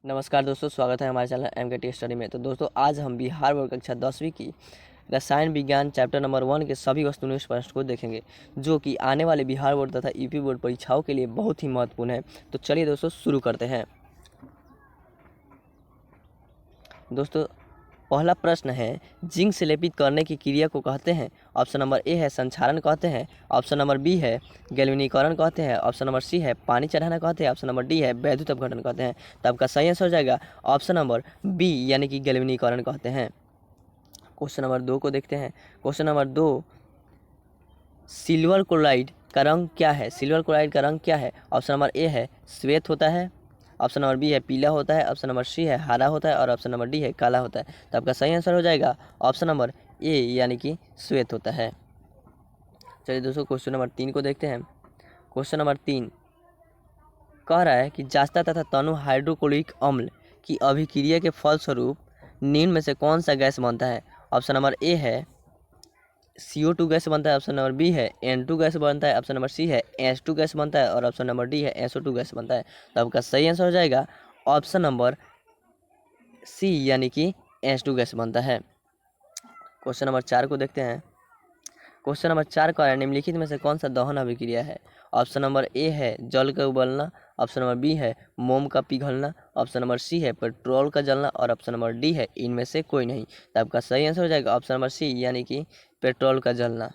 नमस्कार दोस्तों, स्वागत है हमारे चैनल MKT स्टडी में। तो दोस्तों, आज हम बिहार बोर्ड कक्षा 10वीं की रसायन विज्ञान चैप्टर नंबर 1 के सभी वस्तुनिष्ठ प्रश्न को देखेंगे, जो कि आने वाले बिहार बोर्ड तथा यूपी बोर्ड परीक्षाओं के लिए बहुत ही महत्वपूर्ण है। तो चलिए दोस्तों, शुरू करते हैं। दोस्तों, पहला प्रश्न है, जिंक से लेपित करने की क्रिया को कहते हैं। ऑप्शन नंबर ए है संक्षारण कहते हैं, ऑप्शन नंबर बी है गैल्वेनीकरण कहते हैं, ऑप्शन नंबर सी है पानी चढ़ाना कहते हैं, ऑप्शन नंबर डी है वैद्युत अपघटन कहते हैं। तो आपका सही आंसर हो जाएगा ऑप्शन नंबर बी यानी कि गैल्वेनीकरण कहते हैं। क्वेश्चन नंबर 2 को देखते हैं। क्वेश्चन नंबर 2, सिल्वर क्लोराइड का रंग क्या है? सिल्वर क्लोराइड का रंग क्या है? ऑप्शन नंबर ए है श्वेत होता है, ऑप्शन नंबर बी है पीला होता है, ऑप्शन नंबर सी है हरा होता है और ऑप्शन नंबर डी है काला होता है। तो आपका सही आंसर हो जाएगा ऑप्शन नंबर ए यानी कि श्वेत होता है। चलिए दोस्तों, क्वेश्चन नंबर 3 को देखते हैं। क्वेश्चन नंबर 3 कह रहा है कि जास्ता तथा तनु हाइड्रोक्लोरिक अम्ल की अभिक्रिया के फलस्वरूप निम्न में से कौन सा गैस बनता है? ऑप्शन नंबर ए है CO2 गैस बनता है, ऑप्शन नंबर बी है N2 गैस बनता है, ऑप्शन नंबर सी है H2 गैस बनता है और ऑप्शन नंबर डी है SO2 गैस बनता है। तो आपका सही आंसर हो जाएगा ऑप्शन नंबर सी यानी कि H2 गैस बनता है। क्वेश्चन नंबर 4 को देखते हैं। क्वेश्चन नंबर 4 का है, निम्नलिखित में से कौन सा दहन अभिक्रिया है? ऑप्शन नंबर ए है जल का उबलना, ऑप्शन नंबर बी है मोम का पिघलना, ऑप्शन नंबर सी है पेट्रोल का जलना और ऑप्शन नंबर डी है इनमें से कोई नहीं। तो आपका सही आंसर हो जाएगा ऑप्शन नंबर सी यानी कि पेट्रोल का जलना।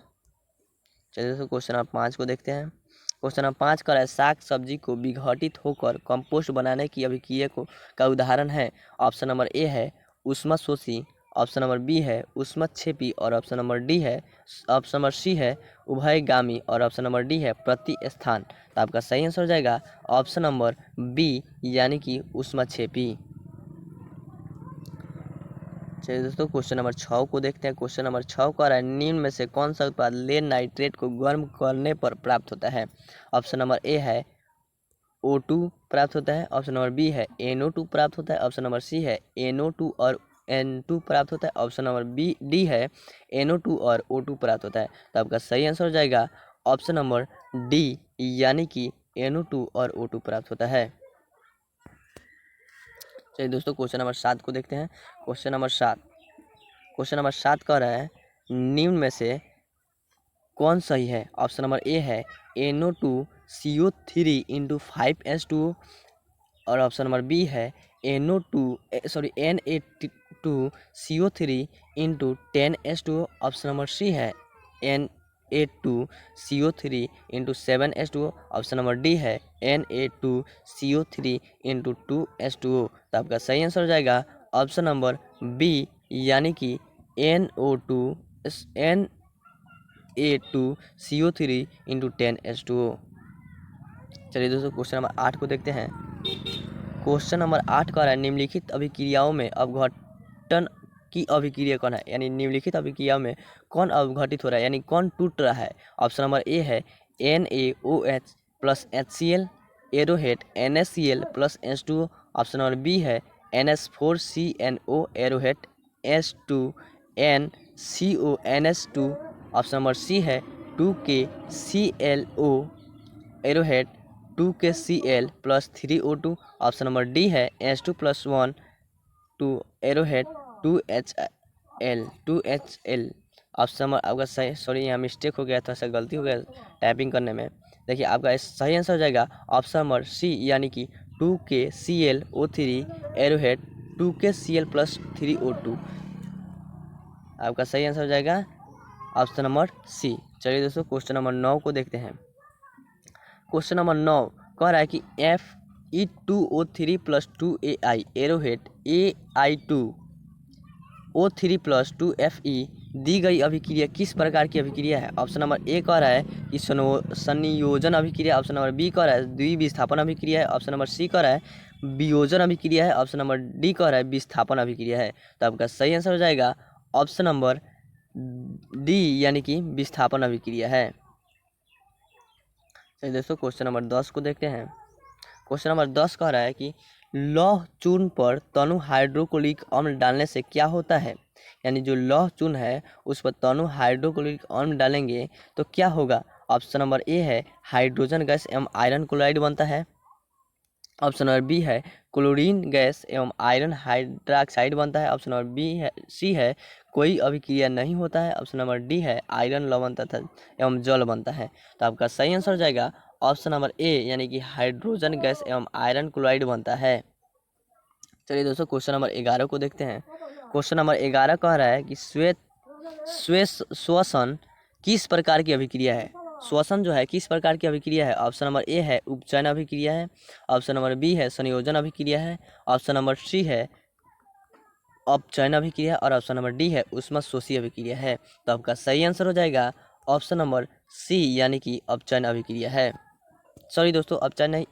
चलिए दोस्तों, क्वेश्चन नंबर 5 को देखते हैं। क्वेश्चन नंबर 5 का है, साग सब्जी को विघटित होकर कंपोस्ट बनाने की अभिक्रिया को का उदाहरण है। ऑप्शन नंबर ए है ऊष्मशोषी, ऑप्शन नंबर बी है ऊष्मक्षेपी और ऑप्शन नंबर डी है ऑप्शन नंबर सी है उभयगामी और ऑप्शन नंबर डी है प्रतिस्थान। तो आपका सही आंसर हो जाएगा ऑप्शन नंबर बी यानी कि ऊष्मक्षेपी। चलिए दोस्तों, क्वेश्चन नंबर 6 को देखते हैं। क्वेश्चन नंबर 6 का है, निम्न में से कौन सा उत्पाद लेड नाइट्रेट को गर्म करने पर प्राप्त होता है? ऑप्शन नंबर ए है O2 प्राप्त होता है, ऑप्शन नंबर बी है NO2 प्राप्त होता है, ऑप्शन नंबर सी है NO2 और N2 प्राप्त होता है, ऑप्शन नंबर बी डी है NO2 और O2 प्राप्त होता है। तो आपका सही आंसर हो जाएगा ऑप्शन नंबर डी यानी कि NO2 और O2 प्राप्त होता है। चलिए दोस्तों, क्वेश्चन नंबर 7 को देखते हैं। क्वेश्चन नंबर 7 कह रहा है, निम्न में से कौन सही है? ऑप्शन नंबर ए है NO2CO3 इंटू 5H2 और ऑप्शन नंबर बी है Na2CO3 into 10H2, option number C है Na2CO3 into 7H2, option number D है Na2CO3 इंटू 2H2O। तो आपका सही आंसर हो जाएगा ऑप्शन नंबर बी यानी कि Na2CO3 इंटू 10H2O। चलिए दोस्तों, क्वेश्चन नंबर 8 को देखते हैं। क्वेश्चन नंबर 8 का है, निम्नलिखित अभिक्रियाओं में अपघटन की अभिक्रिया कौन है? यानी निम्नलिखित अभिक्रियाओं में कौन अवघटित हो रहा है यानी कौन टूट रहा है? ऑप्शन नंबर ए है NaOH plus HCl, arrowhead NaCl plus H2O, option number B है NH4CNO, एरोहेट H2NCO NH2, option number C है 2KClO, एरोहेट 2KCl plus 3O2, option number D है H2+1 2 एरोहेट 2HL। ऑप्शन नंबर आपका सही, सॉरी यहाँ mistake हो गया, थोड़ा सा गलती हो गया टाइपिंग करने में। देखिए, आपका सही आंसर हो जाएगा ऑप्शन नंबर सी यानी कि 2KClO3, एरोहेट 2KCl प्लस 3O2। आपका सही आंसर हो जाएगा ऑप्शन नंबर सी। चलिए दोस्तों, क्वेश्चन नंबर 9 को देखते हैं। क्वेश्चन नंबर 9 कह रहा है कि Fe2O3 plus 2Ai, एरोहेट Ai2O3 plus 2Fe दी गई अभिक्रिया किस प्रकार की अभिक्रिया है? ऑप्शन नंबर ए कह रहा है कि संयोजन अभिक्रिया, ऑप्शन नंबर बी कह रहा है द्विविस्थापन अभिक्रिया है, ऑप्शन नंबर सी कह रहा है वियोजन अभिक्रिया है, ऑप्शन नंबर डी कह रहा है विस्थापन अभिक्रिया है। तो आपका सही आंसर हो जाएगा ऑप्शन नंबर डी यानी कि विस्थापन अभिक्रिया है। चलिए दोस्तों, क्वेश्चन नंबर 10 को देखते हैं। क्वेश्चन नंबर 10 कह रहा है कि लौह चूर्ण पर तनु हाइड्रोक्लोरिक अम्ल डालने से क्या होता है? यानी जो लौह चूर्ण है उस पर तनु हाइड्रोक्लोरिक अम्ल डालेंगे तो क्या होगा? ऑप्शन नंबर ए है हाइड्रोजन गैस एवं आयरन क्लोराइड बनता है, ऑप्शन नंबर बी है क्लोरीन गैस एवं आयरन हाइड्रोक्साइड बनता है। ऑप्शन नंबर बी है सी है कोई अभिक्रिया नहीं होता है। ऑप्शन नंबर डी है आयरन लवण तथा एवं जल बनता है। तो आपका सही आंसर हो जाएगा ऑप्शन नंबर ए यानी कि हाइड्रोजन गैस एवं आयरन क्लोराइड बनता है। चलिए दोस्तों क्वेश्चन नंबर 11 को देखते हैं। क्वेश्चन नंबर 11 कह रहा है कि श्वसन किस प्रकार की अभिक्रिया है। श्वसन जो है किस प्रकार की अभिक्रिया है। ऑप्शन नंबर ए है उपचयन अभिक्रिया है। ऑप्शन नंबर बी है संयोजन अभिक्रिया है। ऑप्शन नंबर सी है अपचयन अभिक्रिया और ऑप्शन नंबर डी है ऊष्मशोषी अभिक्रिया है। तो आपका सही आंसर हो जाएगा ऑप्शन नंबर सी यानी कि अपचयन अभिक्रिया है। सॉरी दोस्तों अपचयन नहीं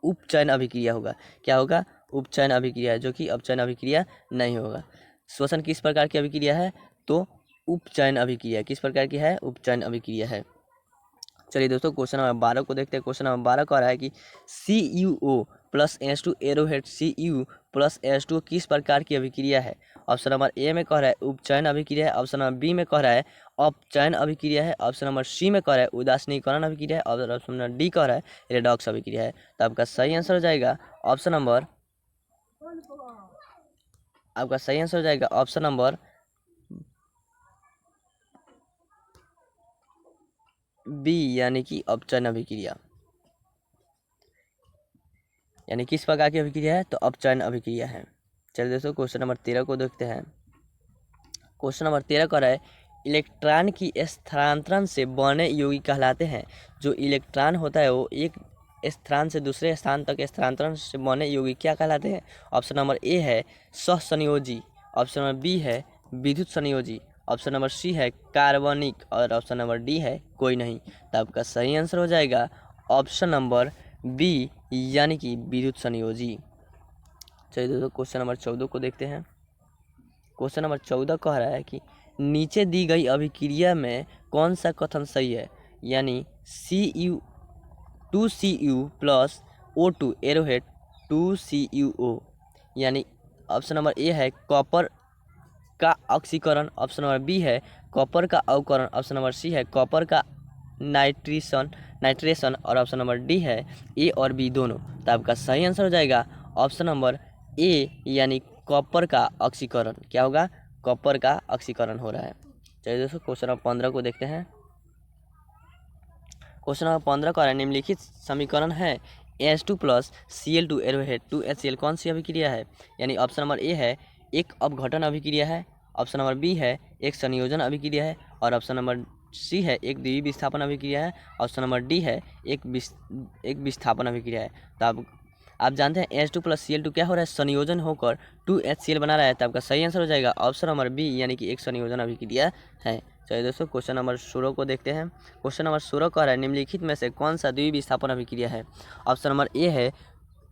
उपचयन अभिक्रिया होगा। क्या होगा उपचयन अभिक्रिया है जो कि अपचयन अभिक्रिया नहीं होगा। श्वसन किस प्रकार की अभिक्रिया है तो उपचयन अभिक्रिया किस प्रकार की है उपचयन अभिक्रिया है। चलिए दोस्तों क्वेश्चन नंबर 12 को देखते हैं। क्वेश्चन नंबर 12 कह रहा है कि CuO plus H2 arrowhead Cu plus H2 किस प्रकार की अभिक्रिया है। ऑप्शन नंबर ए में कह रहा है उपचयन अभिक्रिया है। ऑप्शन नंबर बी में कह रहा है अपचयन अभिक्रिया है। ऑप्शन नंबर सी में कह रहा है उदासीनीकरण अभिक्रिया है और ऑप्शन नंबर डी कह रहा है रेडॉक्स अभिक्रिया है। तो आपका सही आंसर हो जाएगा ऑप्शन नंबर बी यानी कि अपचयन अभिक्रिया। यानी किस प्रकार की अभिक्रिया है तो अपचयन अभिक्रिया है। चलिए दोस्तों क्वेश्चन नंबर 13 को देखते हैं। क्वेश्चन नंबर 13 कर रहा है इलेक्ट्रॉन की स्थानांतरण से बने यौगिक कहलाते हैं। जो इलेक्ट्रॉन होता है वो एक स्थान से दूसरे स्थान तक स्थानांतरण से बने यौगिक क्या कहलाते हैं। ऑप्शन नंबर ए है सहसंयोजी। ऑप्शन नंबर बी है विद्युत संयोजी। ऑप्शन नंबर सी है कार्बनिक और ऑप्शन नंबर डी है कोई नहीं। तो आपका सही आंसर हो जाएगा ऑप्शन नंबर बी यानी कि विद्युत संयोजी। चलिए दोस्तों क्वेश्चन नंबर 14 को देखते हैं। क्वेश्चन नंबर 14 कह रहा है कि नीचे दी गई अभिक्रिया में कौन सा कथन सही है। यानी Cu2Cu plus O2 arrowhead 2CuO। यानी ऑप्शन नंबर ए है कॉपर का ऑक्सीकरण। ऑप्शन नंबर बी है कॉपर का अवकरण। ऑप्शन नंबर सी है कॉपर का नाइट्रेशन और ऑप्शन नंबर डी है ए और बी दोनों। तो आपका सही आंसर हो जाएगा ऑप्शन नंबर ए यानी कॉपर का ऑक्सीकरण। क्या होगा कॉपर का ऑक्सीकरण हो रहा है। चलिए दोस्तों क्वेश्चन नंबर 15 को देखते हैं। क्वेश्चन नंबर 15 का निम्नलिखित समीकरण है H2 plus Cl2 arrowhead 2HCl कौन सी अभिक्रिया है। यानी ऑप्शन नंबर ए है एक अपघटन अभिक्रिया है। ऑप्शन नंबर बी है एक संयोजन अभिक्रिया है और ऑप्शन नंबर सी है एक द्वितीय विस्थापन अभिक्रिया है। ऑप्शन नंबर डी है एक विस्थापन अभिक्रिया है। तो आप जानते हैं H2 प्लस Cl2 क्या हो रहा है संयोजन होकर 2HCl बना रहा है। तो आपका सही आंसर हो जाएगा ऑप्शन नंबर बी यानी कि एक संयोजन अभिक्रिया है। चलिए दोस्तों क्वेश्चन नंबर 16 को देखते हैं। क्वेश्चन नंबर 16 कह रहा है निम्नलिखित में से कौन सा द्वितीय विस्थापन अभिक्रिया है। ऑप्शन नंबर ए है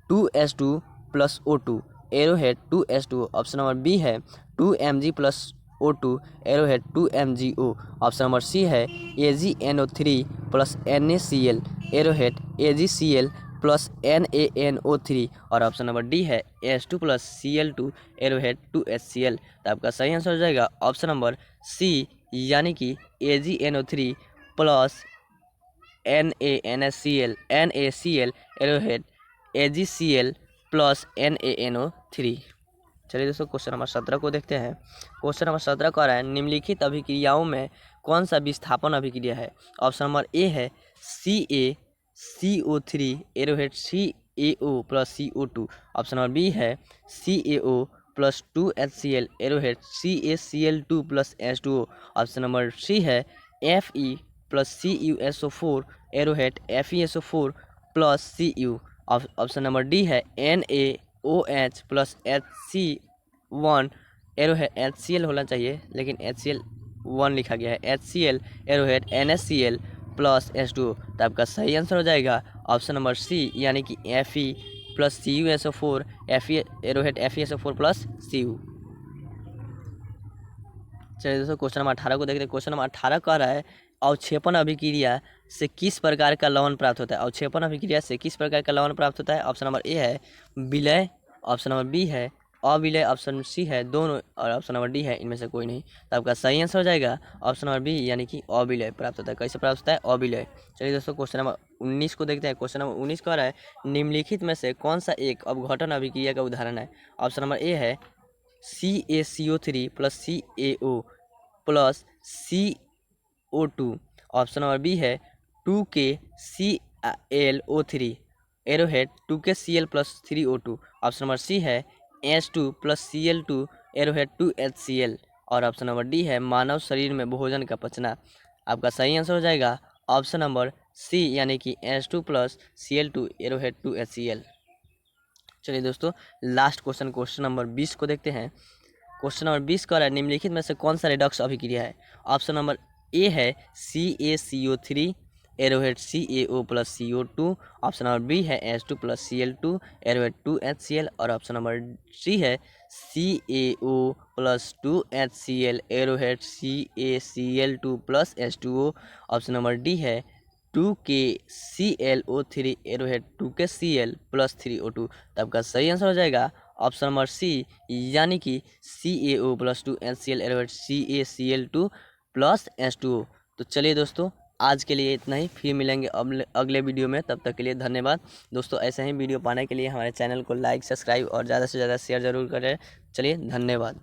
2H2 plus O2 arrowhead 2H2। Option number B है 2Mg plus O2 arrowhead 2MgO। Option number C है AgNO3 plus NaCl arrowhead AgCl plus NaNO3 और ऑप्शन नंबर डी है H2 plus Cl2 arrowhead 2HCl। तो आपका सही answer हो जाएगा option number सी यानी कि AgNO3 plus NaCl arrowhead AgCl plus NaNO3। चलिए दोस्तों क्वेश्चन नंबर 17 को देखते हैं। क्वेश्चन नंबर 17 कह रहा है निम्नलिखित अभिक्रियाओं में कौन सा विस्थापन अभिक्रिया है। ऑप्शन नंबर ए है CaCO3 arrowhead CaO plus CO2। Option number B है CaO plus 2HCl arrowhead CaCl2 plus H2O। Option number C है Fe plus CuSO4 arrowhead FeSO4 plus Cu। Option number D है NaOH plus HC1 arrowhead HCl होना चाहिए लेकिन HCl1 लिखा गया है HCl arrowhead NaCl plus H2O। तो आपका सही आंसर हो जाएगा ऑप्शन नंबर सी यानी कि Fe plus CuSO4 Fe arrowhead FeSO4 plus Cu। चलिए दोस्तों क्वेश्चन नंबर 18 को देखते हैं। क्वेश्चन नंबर 18 कह रहा है अवक्षेपण अभिक्रिया से किस प्रकार का लवण प्राप्त होता है। अवक्षेपण अभिक्रिया से किस प्रकार का लवण प्राप्त होता है। ऑप्शन नंबर ए है विलय। ऑप्शन नंबर बी है अविलय ऑप्शन सी है दोनों, और ऑप्शन नंबर डी है इनमें से कोई नहीं। तो आपका सही आंसर हो जाएगा ऑप्शन नंबर बी, यानी कि अविलय प्राप्त होता है। कैसे प्राप्त होता है? अविलय। चलिए दोस्तों, क्वेश्चन नंबर 19 को देखते हैं। क्वेश्चन नंबर 19 कह रहा है निम्नलिखित में से कौन सा एक अवघटन अभिक्रिया का उदाहरण है? ऑप्शन नंबर ए है CaCO3 plus CaO plus CO2। Option number B है 2KClO3 arrowhead 2KCl plus 3O2। Option number C है H2 plus Cl2 arrowhead 2HCl। और ऑप्शन नंबर डी है मानव शरीर में भोजन का पचना। आपका सही आंसर हो जाएगा ऑप्शन नंबर सी, यानी कि H2 plus Cl2 arrowhead 2HCl। चलिए दोस्तों, लास्ट क्वेश्चन, क्वेश्चन नंबर 20 को देखते हैं। क्वेश्चन नंबर 20 का है निम्नलिखित में से कौन सा रिडक्स अभिक्रिया है? ऑप्शन नंबर ए है CaCO3 arrowhead CaO plus CO2। Option number B है H2 plus Cl2 arrowhead 2HCl। और ऑप्शन नंबर सी है CaO plus 2HCl arrowhead CaCl2 plus H2O। Option number D है 2KClO3 arrowhead 2KCl plus 3O2। तो आपका सही answer हो जाएगा option number सी, यानी कि CaO plus 2HCl arrowhead CaCl2 plus H2O। तो चलिए दोस्तों, आज के लिए इतना ही, फिर मिलेंगे अगले वीडियो में। तब तक के लिए धन्यवाद दोस्तों। ऐसे ही वीडियो पाने के लिए हमारे चैनल को लाइक, सब्सक्राइब और ज़्यादा से ज़्यादा शेयर ज़रूर करें। चलिए, धन्यवाद।